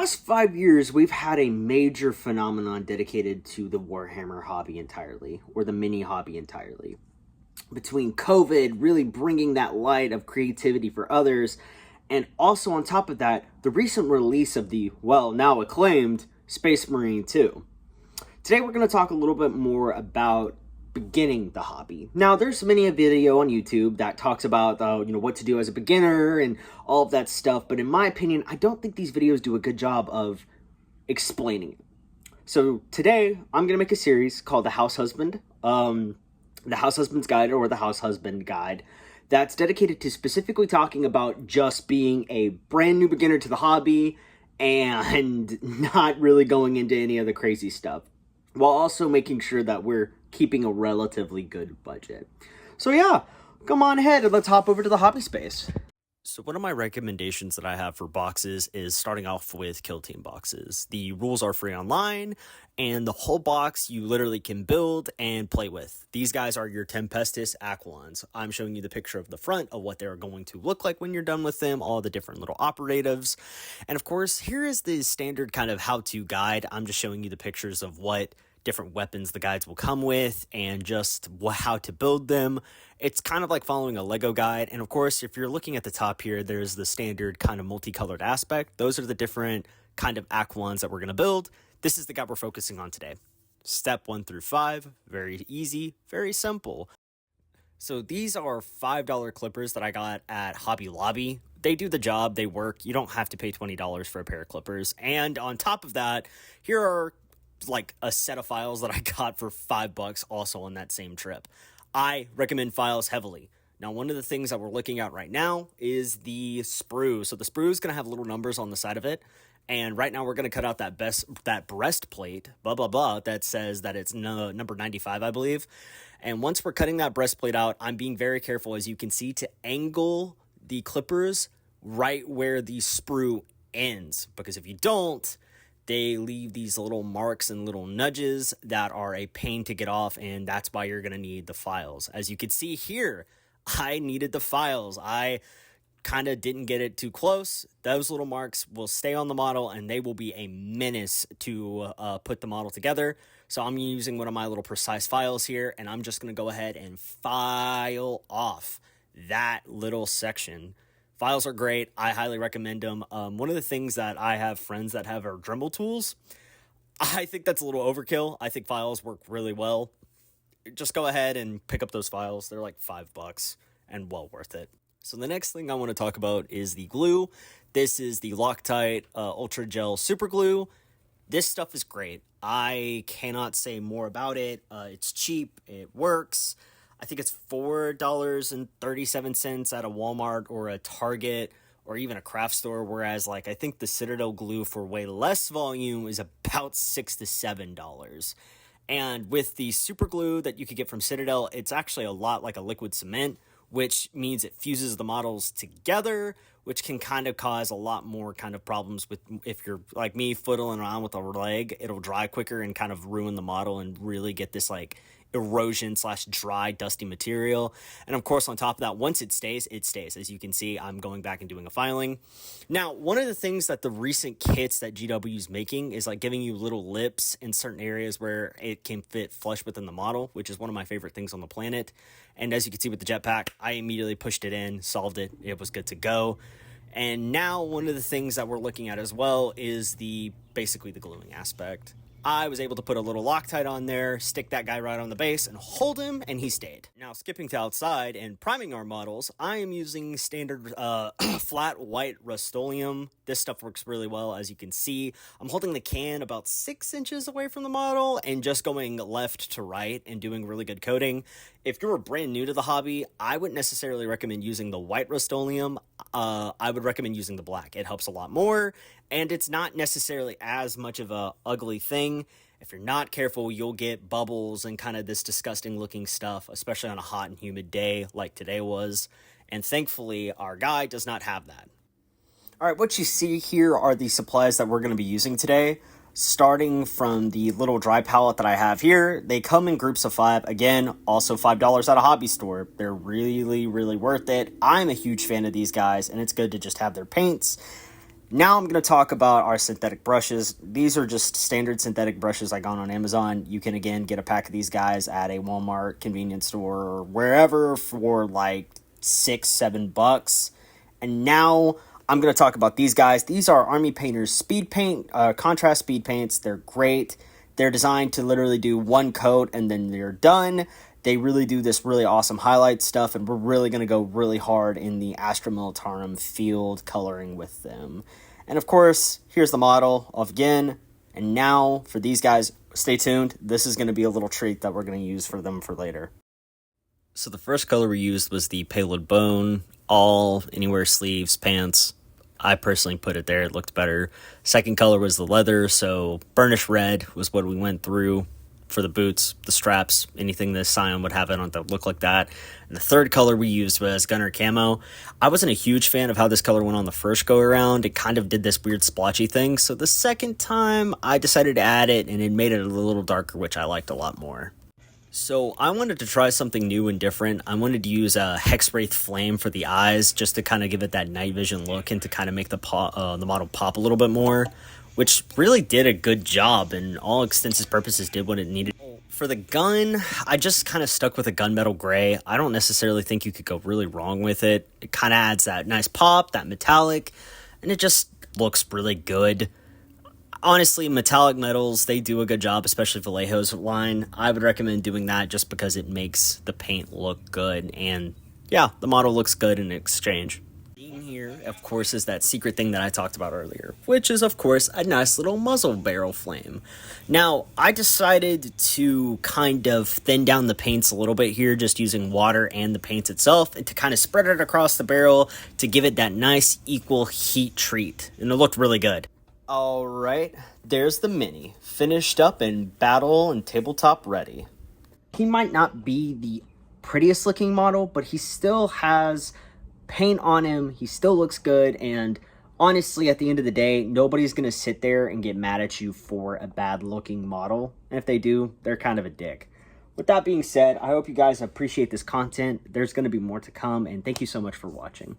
last 5 years, we've had a major phenomenon dedicated to the Warhammer hobby entirely, or the mini hobby entirely. Between COVID really bringing that light of creativity for others, and also on top of that, the recent release of the, well, now acclaimed Space Marine 2. Today we're going to talk a little bit more about beginning the hobby. Now, there's many a video on YouTube that talks about what to do as a beginner and all of that stuff, but in my opinion, I don't think these videos do a good job of explaining it. So today, I'm going to make a series called the Househusband, the Househusband's Guide, or the Househusband Guide, that's dedicated to specifically talking about just being a brand new beginner to the hobby and not really going into any of the crazy stuff, while also making sure that we're keeping a relatively good budget. So yeah, come on ahead and let's hop over to the hobby space. So one of my recommendations that I have for boxes is starting off with Kill Team boxes. The rules are free online, and the whole box you literally can build and play with. These guys are your Tempestus Aquilons. I'm showing you the picture of the front of what they're going to look like when you're done with them, all the different little operatives. And of course, here is the standard kind of how-to guide. I'm just showing you the pictures of what different weapons the guides will come with and just how to build them. It's kind of like following a Lego guide. And of course, if you're looking at the top here, there's the standard kind of multicolored aspect. Those are the different kind of Aquilons that we're going to build. This is the guide we're focusing on today. Step 1 through 5, very easy, very simple. So these are $5 clippers that I got at Hobby Lobby. They do the job, they work. You don't have to pay $20 for a pair of clippers. And on top of that, here are like a set of files that I got for $5 also on that same trip. I recommend files heavily. Now, one of the things that we're looking at right now is the sprue. So the sprue is going to have little numbers on the side of it. And right now we're going to cut out that breastplate, that says that it's number 95, I believe. And once we're cutting that breastplate out, I'm being very careful, as you can see, to angle the clippers right where the sprue ends. Because if you don't, they leave these little marks and little nudges that are a pain to get off, and that's why you're going to need the files. As you can see here, I needed the files. I kind of didn't get it too close. Those little marks will stay on the model, and they will be a menace to put the model together. So I'm using one of my little precise files here, and I'm just going to go ahead and file off that little section. Files are great. I highly recommend them. One of the things that I have friends that have are Dremel tools. I think that's a little overkill. I think files work really well. Just go ahead and pick up those files. They're like $5 and well worth it. So the next thing I want to talk about is the glue. This is the Loctite Ultra Gel Super Glue. This stuff is great. I cannot say more about it. It's cheap. It works. I think it's $4.37 at a Walmart or a Target or even a craft store, whereas I think the Citadel glue for way less volume is about $6 to $7. And with the super glue that you could get from Citadel, it's actually a lot like a liquid cement, which means it fuses the models together, which can kind of cause a lot more kind of problems with, if you're like me, fiddling around with a leg, it'll dry quicker and kind of ruin the model and really get this erosion / dry, dusty material. And of course, on top of that, once it stays. As you can see, I'm going back and doing a filing. Now, one of the things that the recent kits that GW is making is giving you little lips in certain areas where it can fit flush within the model, which is one of my favorite things on the planet. And as you can see with the jetpack, I immediately pushed it in, solved it. It was good to go. And now one of the things that we're looking at as well is basically the gluing aspect. I was able to put a little Loctite on there, stick that guy right on the base, and hold him, and he stayed. Now, skipping to outside and priming our models, I am using standard flat white Rust-Oleum. This stuff works really well, as you can see. I'm holding the can about 6 inches away from the model and just going left to right and doing really good coating. If you're brand new to the hobby, I wouldn't necessarily recommend using the white Rust-Oleum. I would recommend using the black. It helps a lot more, and it's not necessarily as much of a ugly thing. If you're not careful, you'll get bubbles and kind of this disgusting looking stuff, especially on a hot and humid day like today was. And thankfully, our guy does not have that. All right, what you see here are the supplies that we're going to be using today. Starting from the little dry palette that I have here, they come in groups of 5. Again, also $5 at a hobby store. They're really, really worth it. I'm a huge fan of these guys, and it's good to just have their paints. Now I'm going to talk about our synthetic brushes. These are just standard synthetic brushes I got on Amazon. You can, again, get a pack of these guys at a Walmart, convenience store, or wherever for like $6-7. And now I'm going to talk about these guys. These are Army Painter's speed paint, contrast speed paints. They're great. They're designed to literally do one coat and then they're done. They really do this really awesome highlight stuff, and we're really going to go really hard in the Astra Militarum field coloring with them. And of course, here's the model of again. And now for these guys, stay tuned. This is going to be a little treat that we're going to use for them for later. So the first color we used was the Payload Bone, all anywhere sleeves, pants. I personally put it there. It looked better. Second color was the leather, so burnished red was what we went through for the boots, the straps, anything this Scion would have it on that look like that. And the third color we used was Gunner Camo. I wasn't a huge fan of how this color went on the first go around. It kind of did this weird splotchy thing. So the second time I decided to add it, and it made it a little darker, which I liked a lot more. So I wanted to try something new and different. I wanted to use a Hexwraith Flame for the eyes, just to kind of give it that night vision look and to kind of make the model pop a little bit more, which really did a good job, and all extensive purposes did what it needed. For the gun, I just kind of stuck with a gunmetal gray. I don't necessarily think you could go really wrong with it. It kind of adds that nice pop, that metallic, and it just looks really good. Honestly, metallic metals, they do a good job, especially Vallejo's line. I would recommend doing that just because it makes the paint look good, and yeah, the model looks good in exchange. Here, of course, is that secret thing that I talked about earlier, which is, of course, a nice little muzzle barrel flame. Now, I decided to kind of thin down the paints a little bit here, just using water and the paint itself, and to kind of spread it across the barrel to give it that nice equal heat treat, and it looked really good. All right, there's the Mini, finished up and battle and tabletop ready. He might not be the prettiest looking model, but he still has paint on him. He still looks good, and honestly, at the end of the day, nobody's gonna sit there and get mad at you for a bad looking model, and if they do, they're kind of a dick. With that being said, I hope you guys appreciate this content. There's gonna be more to come, and thank you so much for watching.